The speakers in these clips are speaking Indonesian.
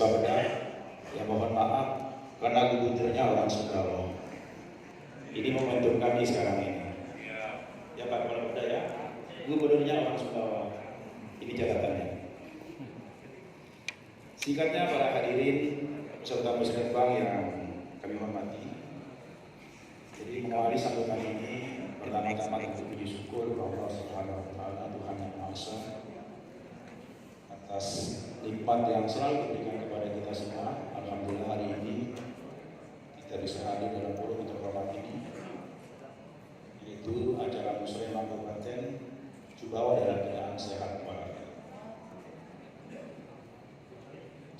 Bapeda, ya mohon maaf karena gubernurnya orang Sunda. Ini momentum kami sekarang ini. Ya Pak Kepala Bapeda ya, gubernurnya orang Sunda. Ini catatannya. Singkatnya para hadirin peserta musrenbang yang kami hormati. Jadi mengawali sambutan ini pertama-tama tentu puji syukur kepada Allah Subhanahu wa taala, Tuhan yang Maha Esa, atas nikmat yang selalu diberikan kepada kita semua. Alhamdulillah hari ini kita bisa hadir dalam forum terhormat ini, yaitu acara Musrenbang Kabupaten Sumbawa dalam keadaan sehat walafiat.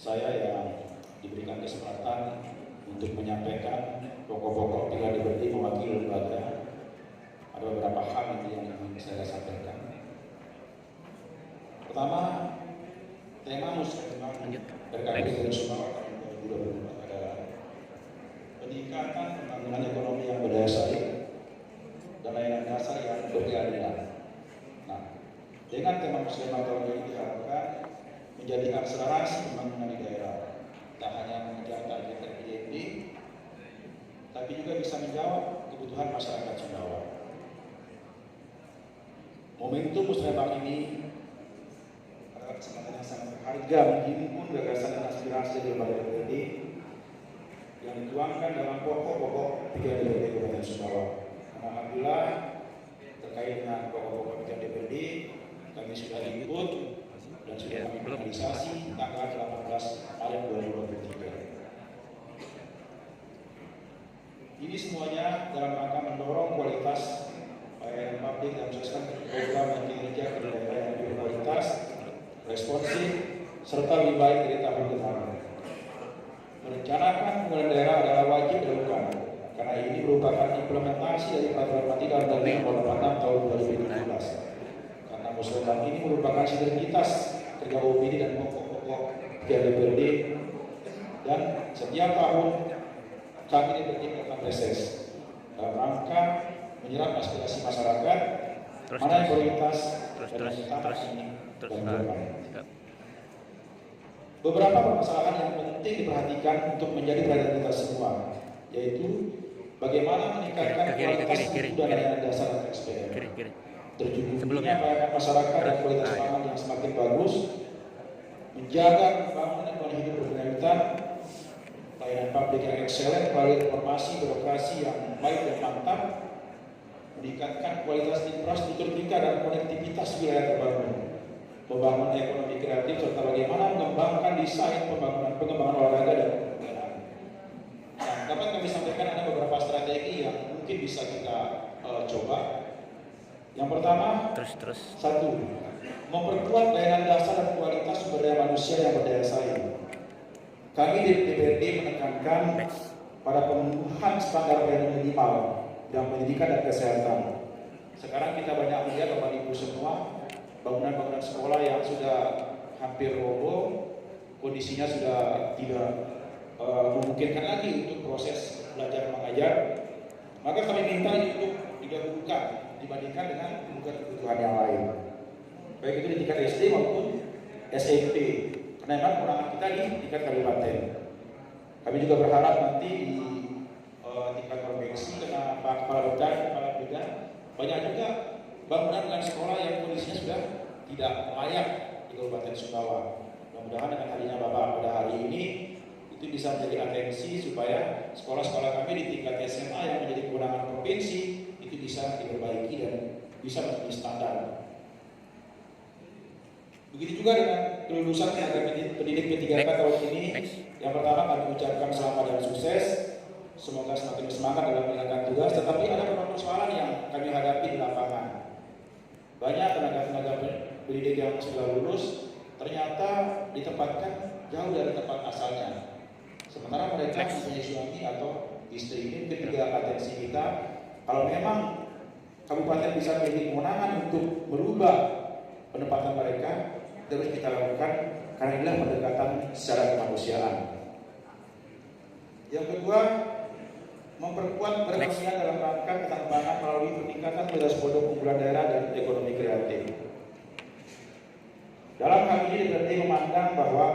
Saya yang diberikan kesempatan untuk menyampaikan pokok-pokok bila diberi mewakili lembaga, ada beberapa hal yang ingin saya sampaikan. Pertama, tema Musrenbang RKP Kabupaten Sumbawa tahun 2024 adalah peningkatan pembangunan ekonomi yang berdaya saing dan layanan dasar yang berkeadilan. Nah, dengan tema Musrenbang tahun ini diharapkan menjadi akselerasi pembangunan di daerah, tak hanya mengejar target RPJMD, tapi juga bisa menjawab kebutuhan masyarakat Sumbawa. Momentum Musrenbang ini adalah kesempatan yang sangat berharga menghimpun gagasan dan aspirasi dari lembaga DPRD yang dituangkan dalam pokok-pokok pikiran DPRD Kabupaten Sumbawa. Alhamdulillah terkait dengan pokok-pokok pikiran DPRD kami sudah input dan sudah kami finalisasi tanggal 18 Maret 2023. Ini semuanya dalam rangka mendorong kualitas pelayanan publik dan mensukseskan program dan kinerja ke daerah yang berkualitas, responsif, serta lebih baik dari tahun ke tahun. Merencanakan pembangunan daerah adalah wajib dilakukan karena ini merupakan implementasi dari peraturan Menteri Dalam Negeri Nomor 86 Tahun 2017. Karena Musrenbang ini merupakan sinergitas kerja OPD dan pokok-pokok DPRD, dan setiap tahun kami DPRD melakukan reses dalam rangka menyerap aspirasi masyarakat, mana yang prioritas dan utama ini dan berapa. Beberapa permasalahan yang penting diperhatikan untuk menjadi perhatian kita semua, yaitu bagaimana meningkatkan kualitas mutu dan layanan dasar dan SPM, terjunnya pelayanan masyarakat dan kualitas pangan yang semakin bagus, menjaga pembangunan lingkungan hidup berkelanjutan, layanan publik yang excellent, kualitas informasi birokrasi yang baik dan mantap, meningkatkan kualitas infrastruktur kita dan konektivitas wilayah terbangun, membangun ekonomi kreatif, serta bagaimana mengembangkan desain pengembangan olahraga dan kebudayaan. Nah, dapat kami sampaikan ada beberapa strategi yang mungkin bisa kita coba. Yang pertama, satu, memperkuat layanan dasar dan kualitas sumber daya manusia yang berdaya saing. Kami di DPRD menekankan pada pemenuhan standar pelayanan minimal dalam pendidikan dan kesehatan. Sekarang kita banyak melihat Bapak Ibu semua bangunan-bangunan sekolah yang sudah hampir roboh, kondisinya sudah tidak memungkinkan lagi untuk proses belajar mengajar. Maka kami minta untuk digabungkan dibandingkan dengan kebutuhan yang lain, baik itu di tingkat SD maupun SMP. Karena memang kewenangan kita di tingkat kabupaten. Kami juga berharap nanti di tingkat provinsi, karena Pak Kepala Bapeda banyak juga bangunan dan sekolah yang kondisinya sudah tidak layak di Kabupaten Sumbawa. Mudah-mudahan dengan hadirnya Bapak pada hari ini itu bisa menjadi atensi supaya sekolah-sekolah kami di tingkat SMA yang menjadi kewenangan provinsi itu bisa diperbaiki dan bisa menjadi standar. Begitu juga dengan kelulusan tenaga pendidik P3K tahun ini. Yang pertama kami ucapkan selamat dan sukses. Semoga semakin bersemangat dalam menjalankan tugas. Tetapi ada beberapa persoalan yang kami hadapi di lapangan. Banyak tenaga pendidik yang sudah lulus ternyata ditempatkan jauh dari tempat asalnya. Sementara mereka mempunyai suami atau istri. Ini ketiga atensi kita. Kalau memang kabupaten bisa memiliki kewenangan untuk merubah penempatan mereka, terus kita lakukan karena inilah pendekatan secara kemanusiaan. Yang kedua, memperkuat perekonomian dalam rangka ketambangan melalui peningkatan kualitas produk unggulan daerah dan ekonomi kreatif. Dalam hal ini DPRD memandang bahwa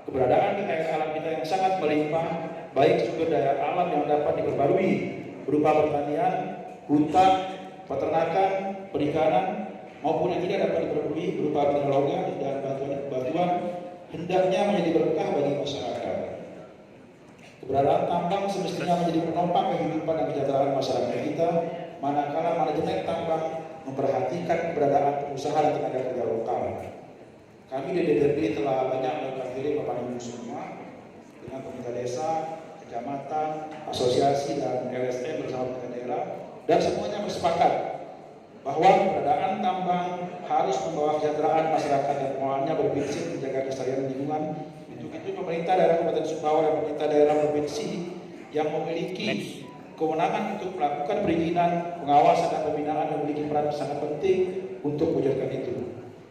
keberadaan kekayaan alam kita yang sangat melimpah, baik sumber daya alam yang dapat diperbarui berupa pertanian, hutan, peternakan, perikanan, maupun yang tidak dapat diperbarui berupa mineral logam dan batuan, hendaknya menjadi berkah bagi masyarakat. Keberadaan tambang semestinya menjadi penopang kehidupan dan kesejahteraan masyarakat kita, manakala manajemen tambang memperhatikan keberadaan pengusaha dan tenaga kerja lokal. Kami di DPRD telah banyak melakukan hearing kepada ibu semua dengan pemerintah desa, kecamatan, asosiasi dan LSM bersama pemerintah daerah, dan semuanya bersepakat bahwa keberadaan tambang harus membawa kesejahteraan masyarakat dan pengelolanya berprinsip menjaga kelestarian lingkungan. Untuk itu pemerintah daerah Kabupaten Sumbawa dan pemerintah daerah provinsi yang memiliki kewenangan untuk melakukan perizinan, pengawasan dan pembinaan memiliki peran sangat penting untuk mewujudkan itu.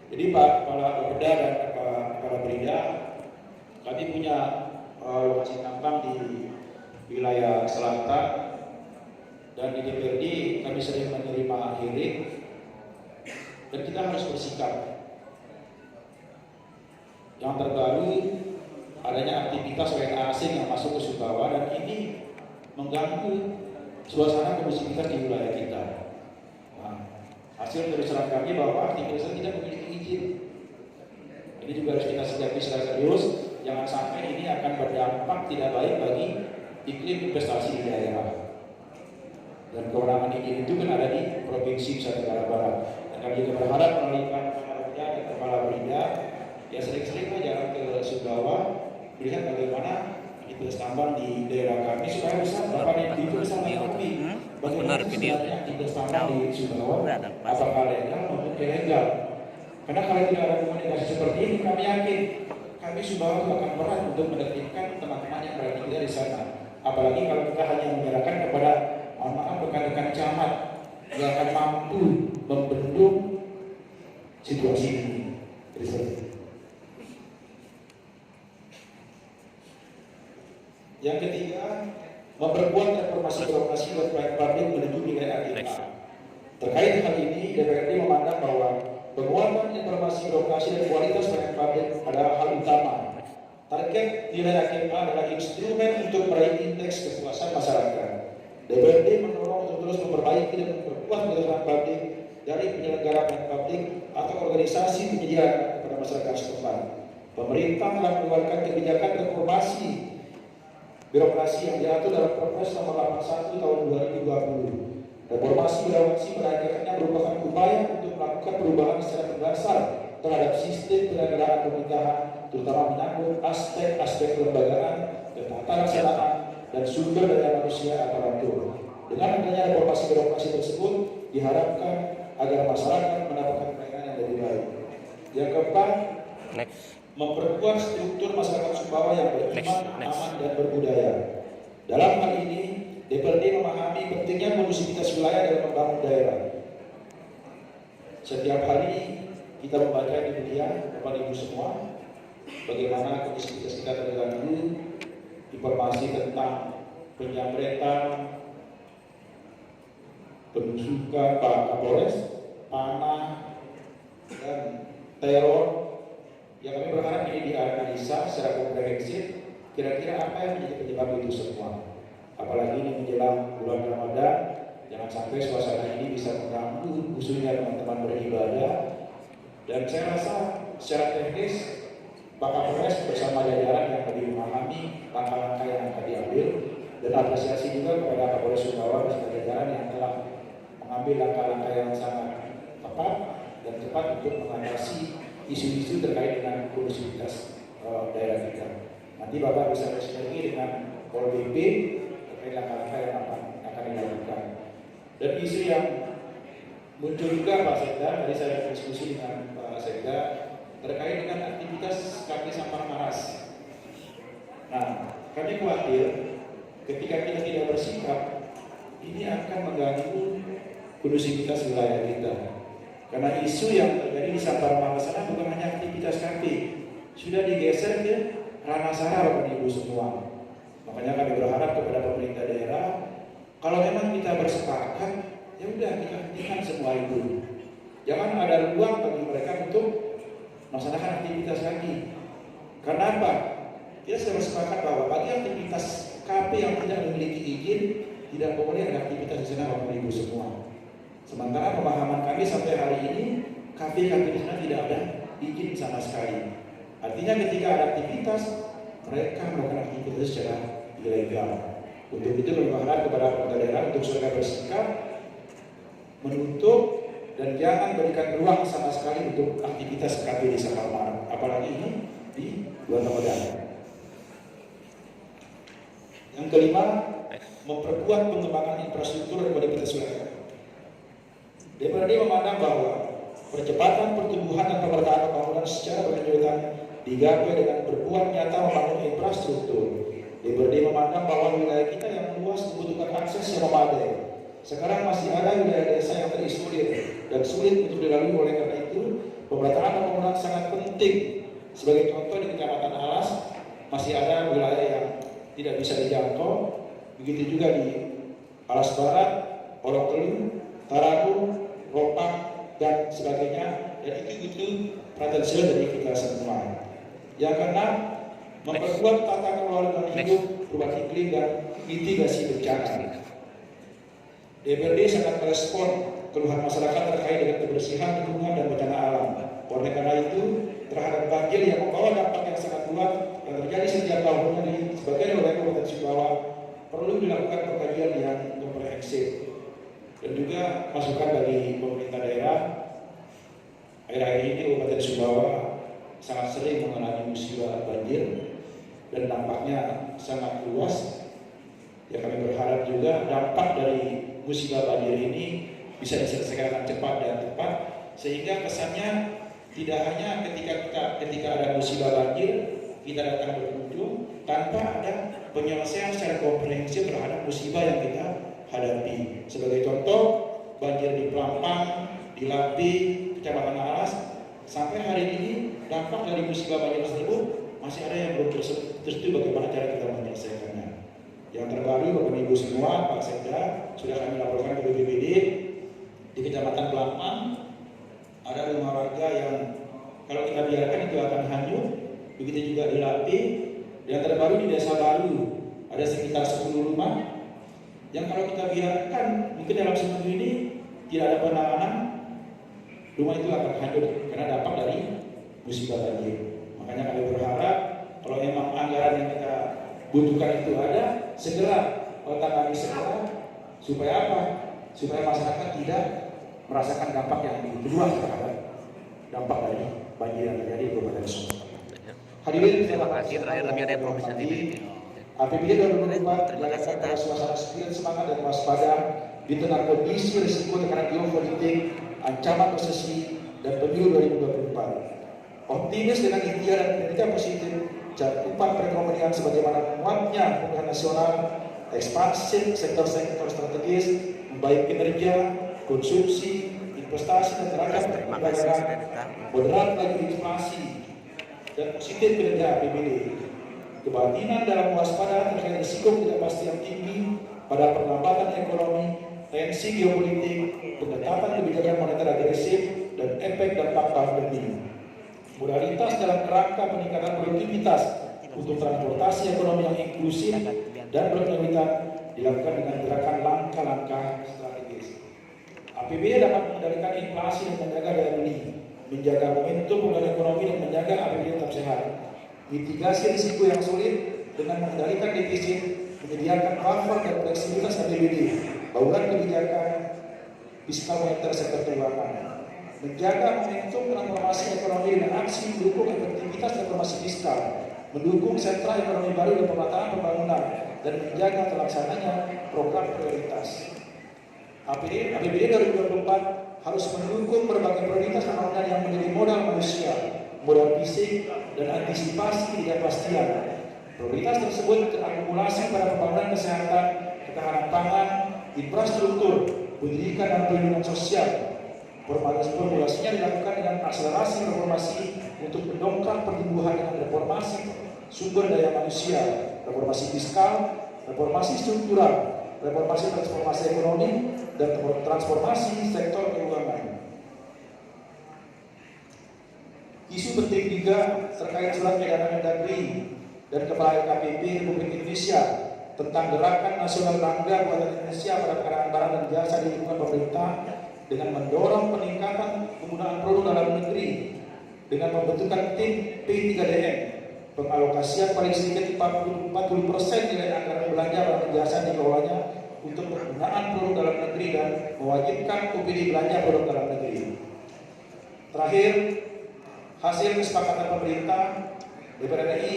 Jadi Pak Kepala Bapeda dan Kepala Perida, kami punya lokasi tambang di wilayah selatan dan di DPRD kami sering menerima hearing dan kita harus bersikap. Yang terbaru adanya aktivitas WNA asing yang masuk ke Sumbawa dan ini mengganggu suasana kondusivitas di wilayah kita. Nah, hasil penelusuran kami bahwa aktivitas tidak memiliki izin. Ini juga harus kita sikapi secara serius. Jangan sampai ini akan berdampak tidak baik bagi iklim investasi di daerah. Dan kewenangan izin itu kan ada di Provinsi Nusa Tenggara Barat. Dan kami juga berharap melalui Kepala dan Kepala Perida, ya sering-sering jalan ke Sumbawa, melihat bagaimana aktivitas tambang di daerah kami supaya bisa dapat bersama kami. Bagaimana sebenarnya aktivitas tambang di Sumbawa, apakah legal maupun ilegal. Karena kalau tidak ada komunikasi seperti ini, kami yakin kami Sumbawa itu akan berat untuk menertibkan teman-teman yang berada di sana. Apalagi kalau kita hanya menyerahkan kepada rekan-rekan camat yang akan mampu membendung situasi ini. Yang ketiga, memperkuat reformasi birokrasi dan pelayanan publik menuju nilai agenda. Terkait hal ini, DPRD memandang bahwa penguatan informasi birokrasi dan kualitas pelayanan publik adalah hal utama. Target nilai agenda adalah instrumen untuk meraih indeks kepuasan masyarakat. DPRD mendorong untuk terus memperbaiki dan memperkuat pelayanan publik dari penyelenggara pelayanan publik atau organisasi penyedia kepada masyarakat setempat. Pemerintah telah mengeluarkan kebijakan reformasi birokrasi yang diatur dalam Perpres Nomor 81 Tahun 2020. Reformasi birokrasi pada akhirnya merupakan upaya untuk melakukan perubahan secara mendasar terhadap sistem penyelenggaraan pemerintahan, terutama menyangkut aspek-aspek kelembagaan, tata laksanaan, dan sumber daya manusia aparatur. Dengan adanya reformasi birokrasi tersebut, diharapkan agar masyarakat mendapatkan pelayanan yang lebih baik. Yang keempat, memperkuat struktur masyarakat Sumbawa yang beriman, aman, dan berbudaya. Dalam hal ini, DPRD memahami pentingnya kondusivitas wilayah dalam membangun daerah. Setiap hari kita membaca di media, Bapak Ibu semua, bagaimana kondusivitas kita terganggu, informasi tentang penjamretan, penusukan Pak Kapolres, panah, dan teror. Yang kami berharap ini dianalisa secara komprehensif, kira-kira apa yang menjadi penyebab itu semua. Apalagi ini menjelang bulan Ramadan, jangan sampai suasana ini bisa mengganggu khususnya teman-teman beribadah. Dan saya rasa secara teknis Pak Kapolres bersama jajaran yang lebih memahami langkah-langkah yang akan diambil, dan apresiasi juga kepada Kapolres Sumbawa bersama jajaran yang telah mengambil langkah-langkah yang sangat tepat dan cepat untuk mengatasi isu-isu terkait dengan kondusivitas daerah kita. Nanti Bapak bisa bersinergi dengan Pol PP terkait langkah-langkah yang akan dilakukan. Dan isu yang muncul juga Pak Sekda, tadi saya diskusi dengan Pak Sekda terkait dengan aktivitas kaki sampah Maras. Nah, kami khawatir ketika kita tidak bersikap, ini akan mengganggu kondusivitas wilayah kita. Karena isu yang terjadi di Sampar Maras sana bukan hanya aktivitas kaki, sudah digeser ke ranah sara Bapak Ibu semua. Makanya kami berharap kepada pemerintah daerah, kalau memang kita bersepakat, ya udah kita hentikan semua itu. Jangan ada ruang bagi mereka untuk melaksanakan aktivitas lagi. Karena apa? kita sudah bersepakat bahwa bagi aktivitas KP yang tidak memiliki izin, tidak boleh ada aktivitas di sana Bapak Ibu semua. Sementara pemahaman kami sampai hari ini, KP-KP di sana tidak ada izin sama sekali. Artinya ketika ada aktivitas, mereka melakukan aktivitas secara ilegal. Untuk itu kami berharap kepada pemerintah daerah untuk segera bersikap, menutup dan jangan berikan ruang sama sekali untuk aktivitas KP di Saparmar, apalagi ini di luar Ramadan. Yang kelima, memperkuat pengembangan infrastruktur dan konektivitas wilayah. DPRD memandang bahwa percepatan pertumbuhan dan pemerataan pembangunan secara berkelanjutan digapai dengan berbuat nyata membangun infrastruktur. DPRD memandang bahwa wilayah kita yang luas membutuhkan akses yang memadai. Sekarang masih ada wilayah desa yang terisolir dan sulit untuk dilalui. Oleh karena itu, pemerataan pembangunan sangat penting. Sebagai contoh di Kecamatan Alas masih ada wilayah yang tidak bisa dijangkau. Begitu juga di Alas Barat, Olok Telu, Taragu, Ropak dan sebagainya. Dan itu perhatian dari kita semua. Yang keenam, memperkuat tata kelola lingkungan hidup, perubahan iklim dan mitigasi bencana. DPRD sangat merespon keluhan masyarakat terkait dengan kebersihan lingkungan dan bencana alam. Oleh karena itu, terhadap banjir yang membawa dampak yang sangat luas yang terjadi setiap tahunnya di sebagian wilayah Kabupaten Sumbawa, perlu dilakukan pengkajian yang komprehensif. Dan juga masukan dari pemerintah daerah. Akhir-akhir ini Kabupaten Sumbawa sangat sering mengalami musibah banjir dan dampaknya sangat luas. Ya, kami berharap juga dampak dari musibah banjir ini bisa diselesaikan dengan cepat dan tepat, sehingga kesannya tidak hanya ketika ada musibah banjir kita datang berkunjung tanpa ada penyelesaian secara komprehensif terhadap musibah yang kita hadapi. Sebagai contoh, banjir di Pelampang, di Lapi, Kecamatan Alas, sampai hari ini dampak dari musibah banjir tersebut masih ada yang belum tersentuh bagaimana cara kita menyelesaikannya. Yang terbaru Bapak Ibu semua, Pak Sekda sudah kami laporkan ke BPBD di Kecamatan Pelampang ada rumah warga yang kalau kita biarkan itu akan hanyut. Begitu juga di Lapi. Yang terbaru di Desa Baru ada sekitar 10 rumah yang kalau kita biarkan mungkin dalam seminggu ini tidak ada penanganan, rumah itu akan hanyut karena dampak dari musibah banjir. Makanya kami berharap kalau memang anggaran yang kita butuhkan itu ada, segera tangani segera. Supaya apa? Supaya masyarakat tidak merasakan dampak yang begitu luas terhadap dampak dari banjir yang terjadi di Kabupaten Sumbawa. Hadirin, terima kasih. Terakhir kami ada informasi tadi. APBD 2024 dilakukan pada suasana spirit semangat dan waspada di tengah kondisi risiko tekanan geopolitik, ancaman resesi dan pemilu 2024. Optimis dengan ikhtiar dan kinerja positif cakupan perekonomian sebagaimana muatnya pemulihan nasional, ekspansi sektor-sektor strategis, membaik kinerja, konsumsi, investasi dan tenaga perdagangan, moderat laju inflasi dan positif kinerja APBD. Kebatinan dalam waspada terkait risiko ketidakpastian tinggi pada perlambatan ekonomi, tensi geopolitik, pengetatan kebijakan moneter agresif dan efek dampak pandemi. Modalitas dalam kerangka peningkatan produktivitas untuk transportasi ekonomi yang inklusif dan berkelanjutan dilakukan dengan gerakan langkah-langkah strategis. APBD dapat mengendalikan inflasi dan menjaga daya beli, menjaga momentum pemulihan ekonomi dan menjaga APBD tetap sehat. Mitigasi risiko yang sulit dengan mengendalikan defisit, menyediakan buffer dan fleksibilitas APBD, bauran kebijakan fiskal moneter sektor keuangan, menjaga momentum transformasi ekonomi dengan aksi mendukung efektivitas reformasi fiskal, mendukung sentra ekonomi baru dan pemerataan pembangunan, dan menjaga terlaksananya program prioritas. APBD 2024 harus mendukung berbagai prioritas pembangunan yang menjadi modal manusia, modal fisik, dan antisipasi ketidakpastian. Prioritas tersebut terakumulasi pada pembangunan kesehatan, ketahanan pangan, infrastruktur, pendidikan dan perlindungan sosial. Formulasinya dilakukan dengan akselerasi reformasi untuk mendongkrak pertumbuhan dengan reformasi sumber daya manusia, reformasi fiskal, reformasi struktural, reformasi transformasi ekonomi, dan transformasi sektor keuangan. Isu penting juga terkait surat edaran Mendagri dan Kepala LKPP Republik Indonesia tentang Gerakan Nasional Bangga Buatan Indonesia pada pengadaan barang dan jasa di lingkungan pemerintah dengan mendorong peningkatan penggunaan produk dalam negeri dengan membentukkan tim P3DM, pengalokasian paling sedikit 40% nilai anggaran belanja barang dan jasa dikelolanya untuk penggunaan produk dalam negeri dan mewajibkan OPD belanja produk dalam negeri. Terakhir, hasil kesepakatan pemerintah, DPR RI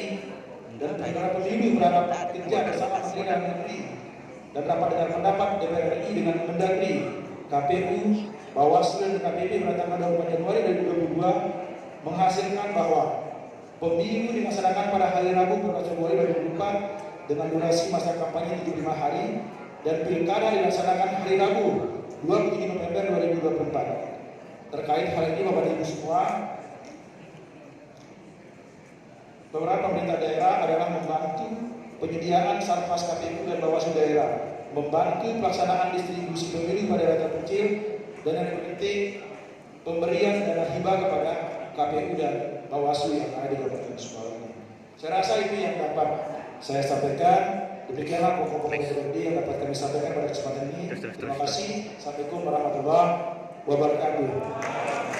dan penyelenggara pemilu berapat kerja bersama Menteri Dalam Negeri dan rapat dengan pendapat DPR RI dengan Mendagri, KPU, Bawaslu dan KPP pada tanggal 24 Januari 2022 menghasilkan bahwa pemilu dilaksanakan pada hari Rabu 14 Februari 2024 dengan durasi masa kampanye 75 hari dan pilkada dilaksanakan hari Rabu 27 November 2024. Terkait hal ini Bapak Ibu semua, beberapa pemerintah daerah adalah membantu penyediaan Satpas KPU dan Bawaslu daerah, membantu pelaksanaan distribusi pemilu pada daerah terpencil, dan yang penting pemberian dana hibah kepada KPU dan Bawaslu yang ada di Kabupaten Sumbawa ini. Saya rasa itu yang dapat saya sampaikan. Demikianlah pokok-pokok yang dapat kami sampaikan pada kesempatan ini. Terima kasih. Assalamualaikum warahmatullahi wabarakatuh.